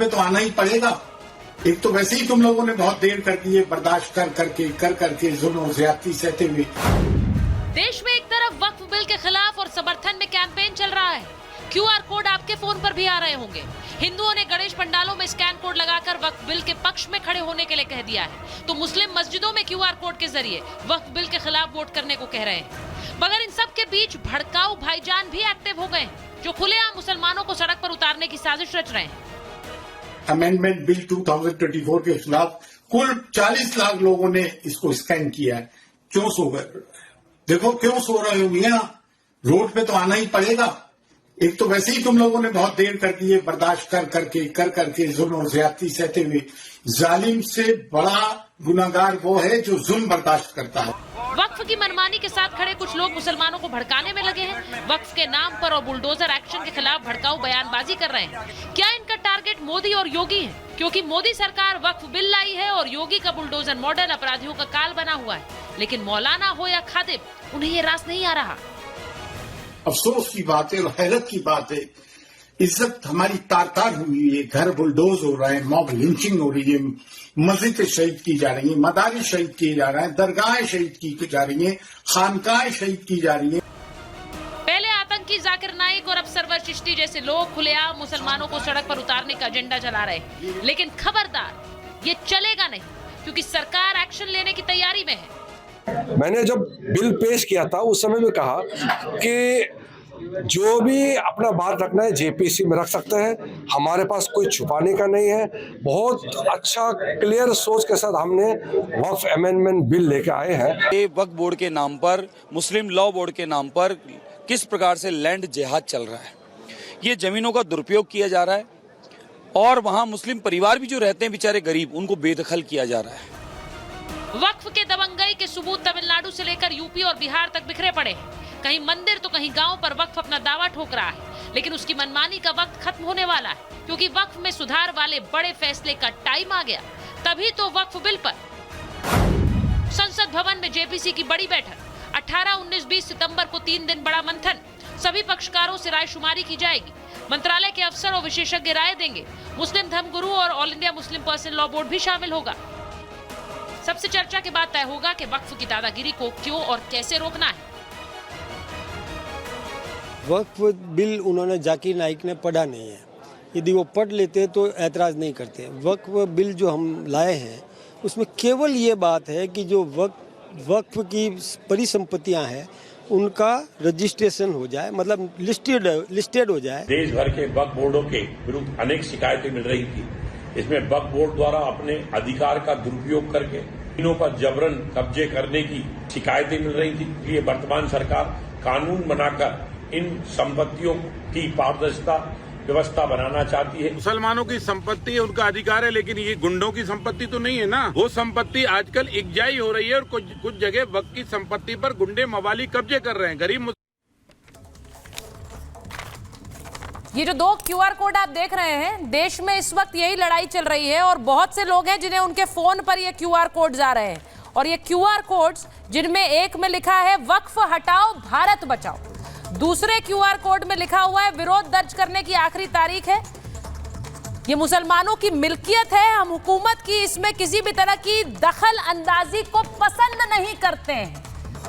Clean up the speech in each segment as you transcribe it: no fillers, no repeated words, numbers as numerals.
पे तो आना ही पड़ेगा। एक तो वैसे ही तुम लोगों ने बहुत देर कर दी है, बर्दाश्त कर करके जुल्म और ज्यादती सहते हुए। देश में एक तरफ वक्फ बिल के खिलाफ और समर्थन में कैंपेन चल रहा है। क्यूआर कोड आपके फोन पर भी आ रहे होंगे। हिंदुओं ने गणेश पंडालों में स्कैन कोड लगाकर वक्फ बिल के पक्ष में खड़े होने के लिए कह दिया है, तो मुस्लिम मस्जिदों में क्यूआर कोड के जरिए वक्फ बिल के खिलाफ वोट करने को कह रहे हैं। मगर इन सब के बीच भड़काऊ भाईजान भी एक्टिव हो गए, जो खुलेआम मुसलमानों को सड़क पर उतारने की साजिश रच रहे हैं। अमेंडमेंट बिल 2024 के खिलाफ कुल 40 लाख लोगों ने इसको स्कैन किया है। क्यों सो गए? देखो क्यों सो रहे हो मियां, रोड पे तो आना ही पड़ेगा। एक तो वैसे ही तुम लोगों ने बहुत देर कर दी है, बर्दाश्त कर करके जुल्म और ज्यादती सहते हुए। जालिम से बड़ा गुनाहगार वो है जो जुल्म बर्दाश्त करता है। वक्फ की मनमानी के साथ खड़े कुछ लोग मुसलमानों को भड़काने में लगे हैं। वक्फ के नाम पर और बुलडोजर एक्शन के खिलाफ भड़काऊ बयानबाजी कर रहे हैं। क्या इनका टारगेट मोदी और योगी है? क्योंकि मोदी सरकार वक्फ बिल लाई है और योगी का बुलडोजर मॉडल अपराधियों का काल बना हुआ है। लेकिन मौलाना हो या खादिम, उन्हें ये रास नहीं आ रहा। अफसोस की बात है और हैरत की बात है, इज्जत हमारी तार हुई है। घर बुलडोज हो रहा है, मॉब लिंचिंग हो रही है, मस्जिदें शहीद की जा रही है, मदारिस शहीद किए जा रहे हैं, दरगाहें शहीद की जा रही हैं, खानकाहें शहीद की जा रही हैं। पहले आतंकी जाकिर नाइक और अब सरवर चिश्ती जैसे लोग खुलेआम मुसलमानों को सड़क पर उतारने का एजेंडा चला रहे हैं। लेकिन खबरदार, ये चलेगा नहीं, क्योंकि सरकार एक्शन लेने की तैयारी में है। मैंने जब बिल पेश किया था उस समय में कहा कि जो भी अपना बात रखना है जेपीसी में रख सकते हैं, हमारे पास कोई छुपाने का नहीं है। बहुत अच्छा क्लियर सोच के साथ हमने वक्फ अमेंडमेंट बिल लेके आए हैं। ये वक्फ बोर्ड के नाम पर, मुस्लिम लॉ बोर्ड के नाम पर किस प्रकार से लैंड जिहाद चल रहा है, ये जमीनों का दुरुपयोग किया जा रहा है और वहाँ मुस्लिम परिवार भी जो रहते हैं बेचारे गरीब, उनको बेदखल किया जा रहा है। वक्फ के दबंगई के सबूत तमिलनाडु से लेकर यूपी और बिहार तक बिखरे पड़े हैं। कहीं मंदिर तो कहीं गांव पर वक्फ अपना दावा ठोक रहा है, लेकिन उसकी मनमानी का वक्त खत्म होने वाला है, क्योंकि वक्फ में सुधार वाले बड़े फैसले का टाइम आ गया। तभी तो वक्फ बिल पर संसद भवन में जेपीसी की बड़ी बैठक 18, 19, 20 सितंबर को 3 दिन बड़ा मंथन। सभी पक्षकारों से रायशुमारी की जाएगी। मंत्रालय के अफसर और विशेषज्ञ राय देंगे। मुस्लिम धर्मगुरु और all India Muslim personal law board भी शामिल होगा। सबसे चर्चा के बाद तय होगा कि वक्फ की दादागिरी को क्यों और कैसे रोकना है। वक्फ बिल उन्होंने जाकिर नाइक ने पढ़ा नहीं है। यदि वो पढ़ लेते तो ऐतराज़ नहीं करते। वक्फ बिल जो हम लाए हैं उसमें केवल ये बात है कि जो वक्फ की परिसंपत्तियां हैं उनका रजिस्ट्रेशन हो जाए, मतलब लिस्टेड हो जाए। देश भर के वक्फ बोर्डों के विरुद्ध अनेक शिकायतें मिल रही थी। इसमें वक्फ बोर्ड द्वारा अपने अधिकार का दुरुपयोग करके जमीनों पर जबरन कब्जे करने की शिकायतें मिल रही थी। इसलिए वर्तमान सरकार कानून बनाकर इन संपत्तियों की पारदर्शिता व्यवस्था बनाना चाहती है। मुसलमानों की संपत्ति है, उनका अधिकार है, लेकिन ये गुंडों की संपत्ति तो नहीं है ना। वो संपत्ति आजकल इकजाई हो रही है और कुछ जगह वक्फ की संपत्ति पर गुंडे मवाली कब्जे कर रहे हैं। गरीब ये जो 2 क्यूआर कोड आप देख रहे हैं, देश में इस वक्त यही लड़ाई चल रही है और बहुत से लोग हैं जिन्हें उनके फोन पर ये क्यूआर कोड आ रहे हैं। और ये क्यूआर कोड्स जिनमें एक में लिखा है वक्फ हटाओ भारत बचाओ, दूसरे क्यूआर कोड में लिखा हुआ है विरोध दर्ज करने की आखिरी तारीख है। ये मुसलमानों की मिल्कियत है, हम हुकूमत की इसमें किसी भी तरह की दखल अंदाजी को पसंद नहीं करते हैं।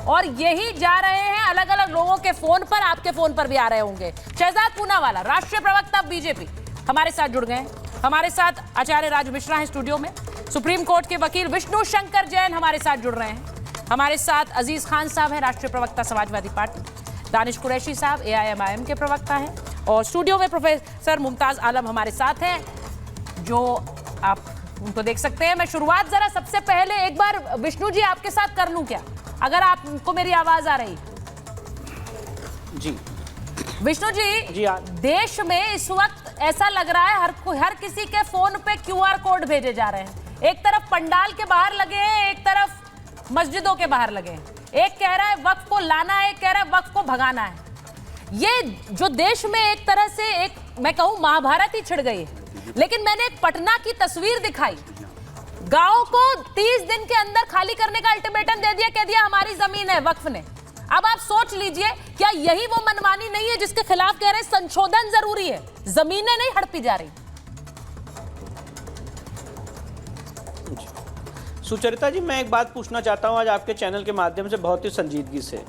और यही जा रहे हैं अलग अलग लोगों के फोन पर, आपके फोन पर भी आ रहे होंगे। शहजाद पूनावाला, राष्ट्रीय प्रवक्ता बीजेपी, हमारे साथ जुड़ गए। हमारे साथ आचार्य राज मिश्रा हैं स्टूडियो में। सुप्रीम कोर्ट के वकील विष्णु शंकर जैन हमारे साथ जुड़ रहे हैं। हमारे साथ अजीज खान साहब हैं, राष्ट्रीय प्रवक्ता समाजवादी पार्टी। दानिश कुरैशी साहब AIMIM के प्रवक्ता हैं। और स्टूडियो में प्रोफेसर मुमताज आलम हमारे साथ हैं, जो आप उनको देख सकते हैं। मैं शुरुआत जरा सबसे पहले एक बार विष्णु जी आपके साथ कर लूं क्या, अगर आपको मेरी आवाज आ रही? जी विष्णु जी, देश में इस वक्त ऐसा लग रहा है हर किसी के फोन पे क्यूआर कोड भेजे जा रहे हैं। एक तरफ पंडाल के बाहर लगे हैं, एक तरफ मस्जिदों के बाहर लगे हैं। एक कह रहा है वक्फ को लाना है, एक कह रहा है वक्फ को भगाना है। ये जो देश में एक तरह से एक मैं कहूं महाभारत ही छिड़ गई है। लेकिन मैंने एक पटना की तस्वीर दिखाई, गांव को 30 दिन के अंदर खाली करने का अल्टीमेटम दे दिया, कह दिया हमारी जमीन है वक्फ ने। अब आप सोच लीजिए, क्या यही वो मनमानी नहीं है जिसके खिलाफ कह रहे हैं संशोधन जरूरी है, जमीनें नहीं हड़पी जा रही? सुचरिता जी, मैं एक बात पूछना चाहता हूं आज आपके चैनल के माध्यम से बहुत ही संजीदगी से।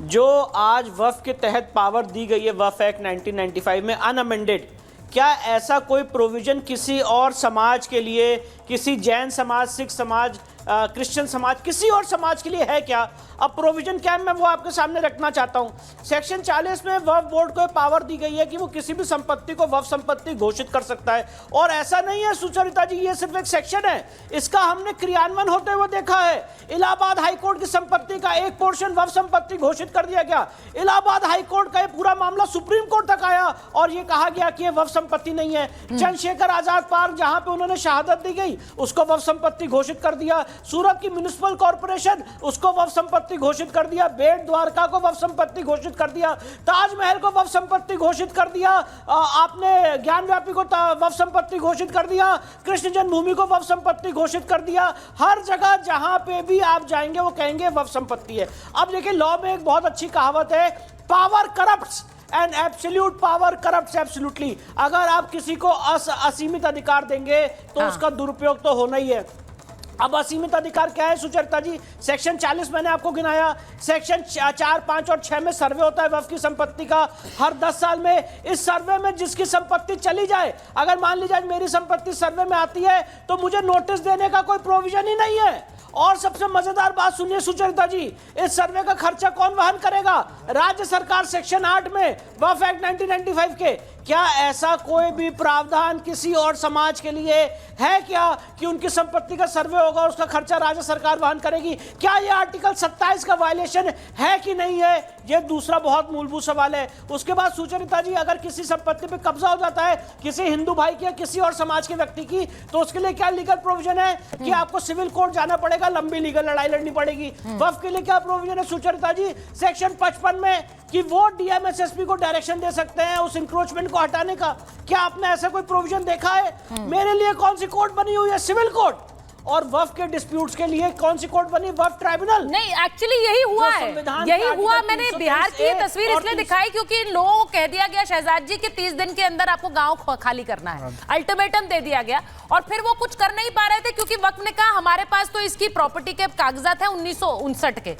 जो आज वक्फ के तहत पावर दी गई है वक्फ एक्ट 1995 में अनअमेंडेड, क्या ऐसा कोई प्रोविजन किसी और समाज के लिए, किसी जैन समाज, सिख समाज, क्रिश्चियन समाज, किसी और समाज के लिए है क्या? अब प्रोविजन क्या है, मैं वो आपके सामने रखना चाहता हूं। सेक्शन 40 में वक्फ बोर्ड को पावर दी गई है कि वो किसी भी संपत्ति को वक्फ संपत्ति घोषित कर सकता है। और ऐसा नहीं है सुचरिता जी, ये सिर्फ एक सेक्शन है, इसका हमने क्रियान्वयन होते हुए देखा है। इलाहाबाद हाईकोर्ट की संपत्ति का एक पोर्शन वक्फ संपत्ति घोषित कर दिया गया। इलाहाबाद हाईकोर्ट का ये पूरा मामला सुप्रीम कोर्ट तक आया और ये कहा गया कि ये वक्फ संपत्ति नहीं है। चंद्रशेखर आजाद पार्क, जहां पे उन्होंने शहादत दी गई, उसको वक्फ संपत्ति घोषित कर दिया। सूरत की म्युनिसिपल कॉर्पोरेशन, उसको वक्फ संपत्ति घोषित कर दिया। बेट द्वारका को वक्फ संपत्ति घोषित कर दिया। ताजमहल को वक्फ संपत्ति घोषित कर दिया। आपने ज्ञानव्यापी को वक्फ संपत्ति घोषित कर दिया। कृष्ण जन्मभूमि को वक्फ संपत्ति घोषित कर दिया। हर जगह जहां पे भी आप जाएंगे वो कहेंगे वक्फ संपत्ति है। अब देखिए, लॉ में एक बहुत अच्छी कहावत है, power corrupts and absolute power corrupts absolutely. अगर आप किसी को असीमित अधिकार देंगे तो उसका दुरुपयोग तो होना ही है। अब असीमित अधिकार क्या है सुचरिता जी? सेक्शन 40 मैंने आपको गिनाया। सेक्शन 4, 5 और 6 में सर्वे होता है वक्फ की संपत्ति का हर 10 साल में। इस सर्वे में जिसकी संपत्ति चली जाए, अगर मान लीजिए मेरी संपत्ति सर्वे में आती है तो मुझे नोटिस देने का कोई प्रोविजन ही नहीं है। और सबसे मजेदार बात सुनिए सुचरिता जी, इस सर्वे का खर्चा कौन वहन करेगा? राज्य सरकार। सेक्शन 8 में वक्फ एक्ट 1995 के क्या ऐसा कोई भी प्रावधान किसी और समाज के लिए है क्या कि उनकी संपत्ति का सर्वे होगा और उसका खर्चा राज्य सरकार वहन करेगी? क्या यह आर्टिकल 27 का वायलेशन है कि नहीं है? यह दूसरा बहुत मूलभूत सवाल है। उसके बाद सुचरिता जी, अगर किसी संपत्ति पे कब्जा हो जाता है किसी हिंदू भाई की या किसी और समाज के व्यक्ति की, तो उसके लिए क्या लीगल प्रोविजन है कि आपको सिविल कोर्ट जाना पड़ेगा, लंबी लीगल लड़ाई लड़नी पड़ेगी? वक्फ के लिए क्या प्रोविजन है सुचरिता जी? सेक्शन 55 में कि वो डीएमएसएसपी को डायरेक्शन दे सकते हैं उस इंक्रोचमेंट को हटाने का। क्या आपने ऐसा कोई प्रोविजन देखा है? मेरे लिए कौन सी कोर्ट बनी हुई है? Civil court. और वक्फ के डिस्प्यूट्स के लिए कौन सी कोर्ट बनी? वक्फ ट्राइब्यूनल। नहीं, एक्चुअली यही हुआ है, यही हुआ। मैंने बिहार की ये तस्वीर इसलिए दिखाई क्योंकि इन लोगों को कह दिया गया शहजाद जी कि 30 दिन के अंदर आपको गांव खाली करना है, अल्टीमेटम दे दिया गया। और फिर वो कुछ कर नहीं पा रहे थे क्योंकि वक्फ ने कहा हमारे पास तो इसकी प्रॉपर्टी के कागजात है 1959 के,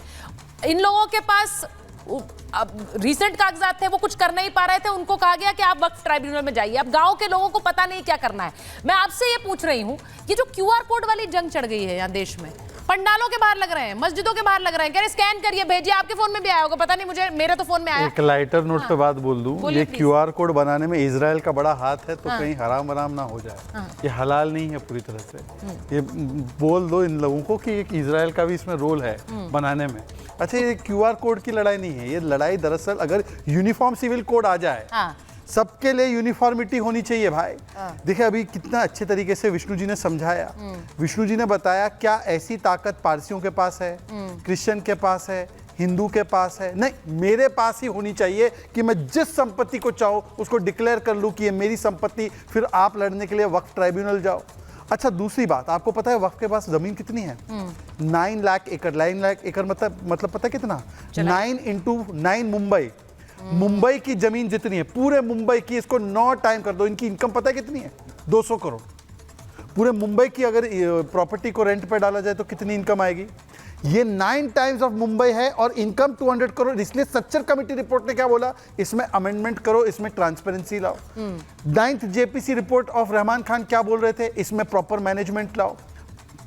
इन लोगों के पास रिसेंट कागजात थे, वो कुछ कर नहीं पा रहे थे। उनको कहा गया कि आप वक्फ ट्राइब्यूनल में जाइए। अब गांव के लोगों को पता नहीं क्या करना है। मैं आपसे ये पूछ रही हूं, ये जो क्यूआर कोड वाली जंग चढ़ गई है यहाँ देश में, पंडालों के बाहर लग रहे हैं, मस्जिदों के बाहर लग रहे हैं, कह रहे स्कैन करिए भेजिए। आपके फोन में भी आया होगा, पता नहीं, मुझे मेरे तो फोन में आया। एक लाइटर नोट पे बात बोल दूं, ये क्यूआर कोड बनाने में इजराइल का बड़ा हाथ है, तो कहीं हराम हराम ना हो जाए। ये हलाल नहीं है पूरी तरह से। ये बोल दो इन लोगों को कि एक इजराइल का भी इसमें रोल है बनाने में। अच्छा, ये क्यूआर कोड की लड़ाई नहीं है, ये लड़ाई दरअसल अगर यूनिफॉर्म सिविल कोड आ जाए, सबके लिए यूनिफॉर्मिटी होनी चाहिए भाई। देखिए अभी कितना अच्छे तरीके से विष्णु जी ने समझाया। विष्णु जी ने बताया क्या ऐसी ताकत पारसियों के पास है, क्रिश्चियन के पास है, हिंदू के पास है? नहीं, मेरे पास ही होनी चाहिए कि मैं जिस संपत्ति को चाहूँ उसको डिक्लेयर कर लूँ कि ये मेरी संपत्ति, फिर आप लड़ने के लिए वक्फ ट्राइब्यूनल जाओ। अच्छा, दूसरी बात, आपको पता है वक्फ के पास जमीन कितनी है? 9 लाख एकड़। 9 लाख एकड़ मतलब पता कितना? 9 × 9 मुंबई। मुंबई की जमीन जितनी है, पूरे मुंबई की, इसको 9 टाइम कर दो, इनकी इनकम पता है कितनी है? 200 करोड़। पूरे मुंबई की अगर प्रॉपर्टी को रेंट पे डाला जाए तो कितनी इनकम आएगी? ये 9 टाइम्स ऑफ मुंबई है और इनकम 200 करोड़। इसलिए स्ट्रक्चर कमेटी रिपोर्ट ने क्या बोला? इसमें अमेंडमेंट करो, इसमें ट्रांसपेरेंसी लाओ। 9th JPC report of Rahman Khan क्या बोल रहे थे? इसमें प्रॉपर मैनेजमेंट लाओ।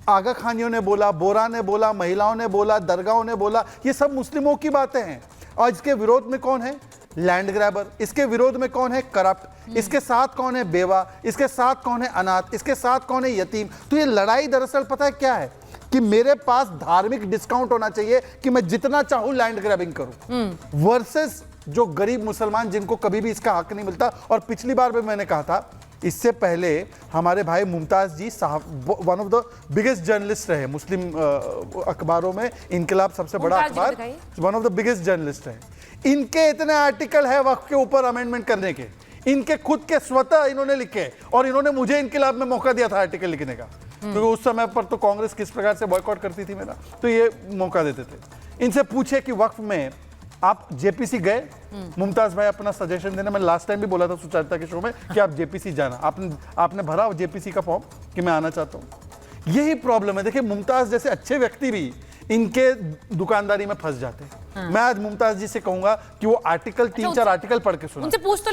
आगा खानियों ने बोला, बोरा ने बोला, महिलाओं ने बोला, दरगाहों ने बोला, ये सब मुस्लिमों की बातें हैं। और इसके विरोध में कौन है? Land grabber. इसके विरोध में कौन है? करप्ट। इसके साथ कौन है? बेवा। इसके साथ कौन है? अनाथ। इसके साथ कौन है? यतीम। तो ये लड़ाई दरअसल पता है क्या है कि मेरे पास धार्मिक डिस्काउंट होना चाहिए कि मैं जितना चाहूं लैंड ग्रैबिंग करूं, वर्सेस जो गरीब मुसलमान जिनको कभी भी इसका हक नहीं मिलता। और पिछली बार भी मैंने कहा था, इससे पहले हमारे भाई मुमताज जी साहब one of the biggest journalist रहे मुस्लिम अखबारों में, इनकलाब सबसे बड़ा अखबार, one of the biggest journalist रहे। इनके इतने आर्टिकल है वक्फ के ऊपर अमेंडमेंट करने के, इनके खुद के स्वतः इन्होंने लिखे, और इन्होंने मुझे इनकलाब में मौका दिया था आर्टिकल लिखने का, क्योंकि उस समय पर तो कांग्रेस किस प्रकार से बॉयकॉट करती थी मेरा, तो ये मौका देते थे। इनसे पूछे कि वक्फ में आप जेपीसी गए? मुमताज भाई अपना सजेशन देना, मैं लास्ट टाइम भी बोला था सुचरिता के शो में कि आप जेपीसी जाना, आपने भरा जेपीसी का फॉर्म कि मैं आना चाहता हूँ। यही प्रॉब्लम है। देखिए मुमताज जैसे अच्छे व्यक्ति भी इनके दुकानदारी में फंस जाते हैं। मैं आज मुमताज जी से कहूंगा कि वो आर्टिकल 3-4 आर्टिकल पढ़ के सुना। उनसे पूछ तो